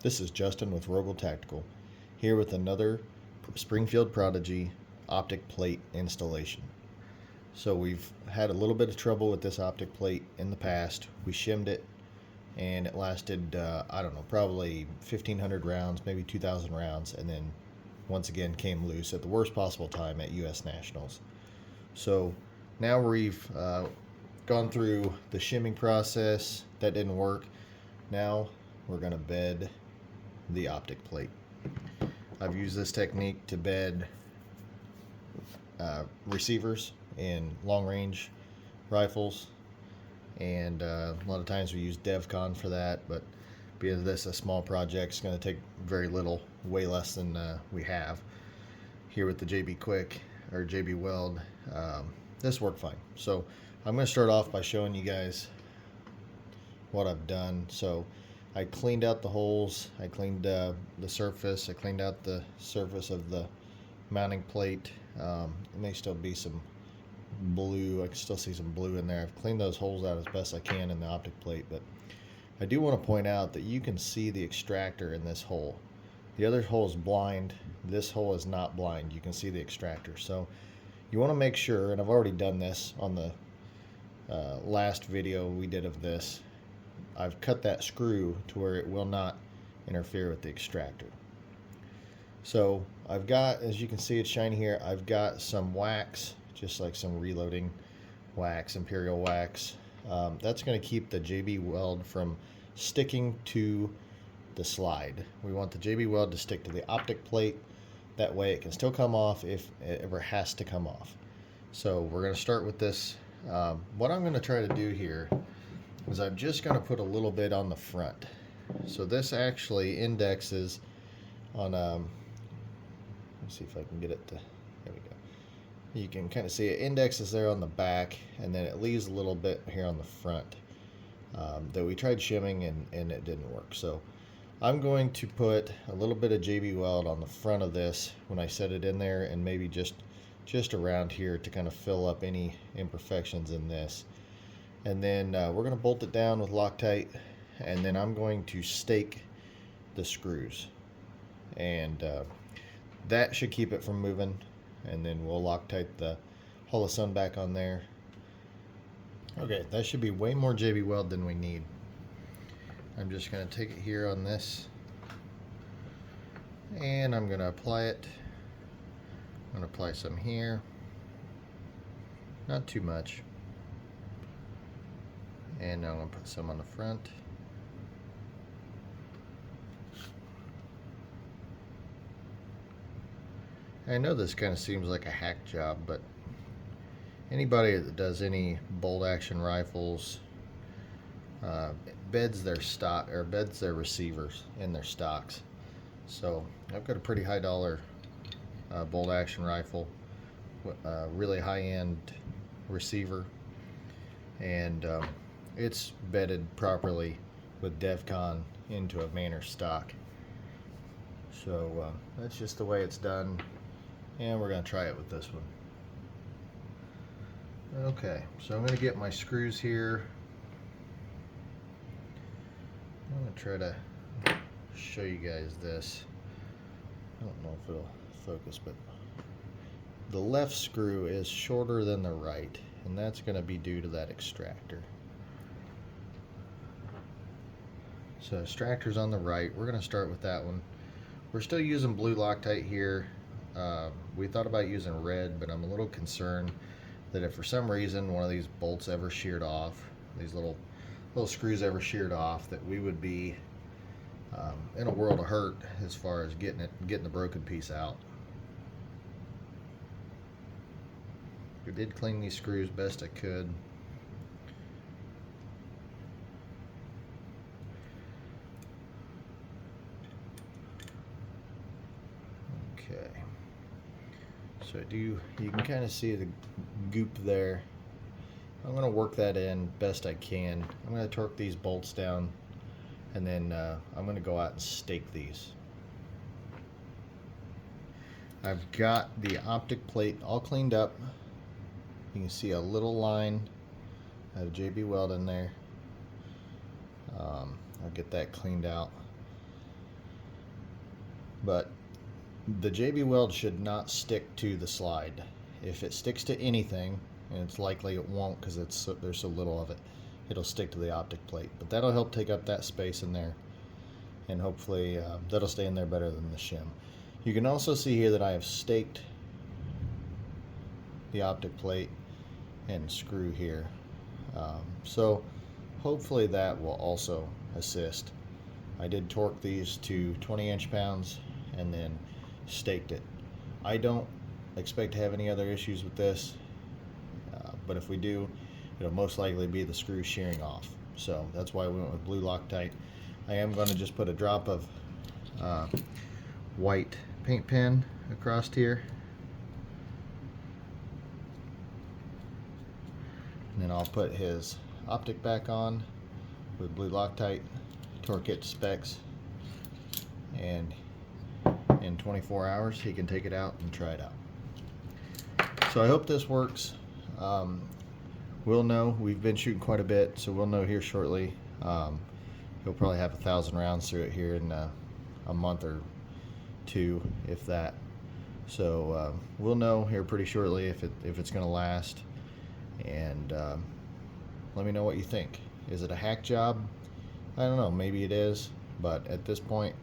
This is Justin with Rogel Tactical, here with another Springfield Prodigy optic plate installation. So we've had a little bit of trouble with this optic plate in the past. We shimmed it and it lasted, I don't know, probably 1,500 rounds, maybe 2,000 rounds, and then once again came loose at the worst possible time at U.S. Nationals. So now we've gone through the shimming process. That didn't work. Now we're going to bed the optic plate. I've used this technique to bed receivers in long range rifles, and a lot of times we use DevCon for that, but being this a small project, it's going to take very little, way less than we have here with the JB Weld. This worked fine. So I'm going to start off by showing you guys what I've done. So I cleaned out the holes, I cleaned the surface, I cleaned out the surface of the mounting plate. It may still be some blue, I can still see some blue in there. I've cleaned those holes out as best I can in the optic plate, but I do want to point out that you can see the extractor in this hole. The other hole is blind, this hole is not blind. You can see the extractor. So you want to make sure, and I've already done this on the last video we did of this, I've cut that screw to where it will not interfere with the extractor. So I've got, as you can see, it's shiny here, I've got some wax, just like some reloading wax, imperial wax. That's going to keep the JB Weld from sticking to the slide. We want the JB Weld to stick to the optic plate. That way it can still come off if it ever has to come off. So we're going to start with this. What I'm going to try to do here is I'm just going to put a little bit on the front. So this actually indexes on, let's see if I can get it to, there we go. You can kind of see it indexes there on the back, and then it leaves a little bit here on the front that we tried shimming and it didn't work. So I'm going to put a little bit of JB Weld on the front of this when I set it in there, and maybe just around here to kind of fill up any imperfections in this. And then we're going to bolt it down with Loctite, and then I'm going to stake the screws, and that should keep it from moving. And then we'll Loctite the Hull of Sun back on there. Okay, that should be way more JB Weld than we need. I'm just going to take it here on this, and I'm going to apply it. I'm going to apply some here, not too much. And now I'm going to put some on the front. I know this kind of seems like a hack job, but anybody that does any bolt action rifles beds their stock, or beds their receivers in their stocks. So I've got a pretty high dollar bolt action rifle, really high end receiver, and it's bedded properly with DevCon into a Manor stock. So that's just the way it's done, and we're going to try it with this one. Okay, so I'm going to get my screws here. I'm going to try to show you guys this. I don't know if it'll focus, but the left screw is shorter than the right, and that's going to be due to that extractor. So extractor's on the right. We're going to start with that one. We're still using blue Loctite here. We thought about using red, but I'm a little concerned that if for some reason one of these bolts ever sheared off, these little screws ever sheared off, that we would be in a world of hurt as far as getting the broken piece out. I did clean these screws best I could. Okay, so you can kind of see the goop there. I'm going to work that in best I can. I'm going to torque these bolts down, and then I'm going to go out and stake these. I've got the optic plate all cleaned up. You can see a little line of JB Weld in there. I'll get that cleaned out. But the JB Weld should not stick to the slide. If it sticks to anything, and it's likely it won't because there's so little of it, it'll stick to the optic plate. But that'll help take up that space in there, and hopefully that'll stay in there better than the shim. You can also see here that I have staked the optic plate and screw here. So hopefully that will also assist. I did torque these to 20 inch-pounds and then staked it. I don't expect to have any other issues with this, but if we do, it'll most likely be the screw shearing off. So that's why we went with blue Loctite. I am going to just put a drop of white paint pen across here, and then I'll put his optic back on with blue Loctite, torque it to specs, and in 24 hours he can take it out and try it out. So I hope this works. We'll know. We've been shooting quite a bit, so we'll know here shortly. He'll probably have 1,000 rounds through it here in a month or two, if that. So we'll know here pretty shortly if it's going to last. And let me know what you think. Is it a hack job? I don't know. Maybe it is, but at this point,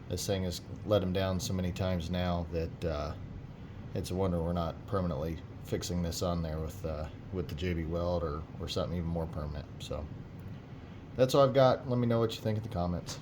this thing has let him down so many times now that it's a wonder we're not permanently fixing this on there with the JB Weld or something even more permanent. So that's all I've got. Let me know what you think in the comments.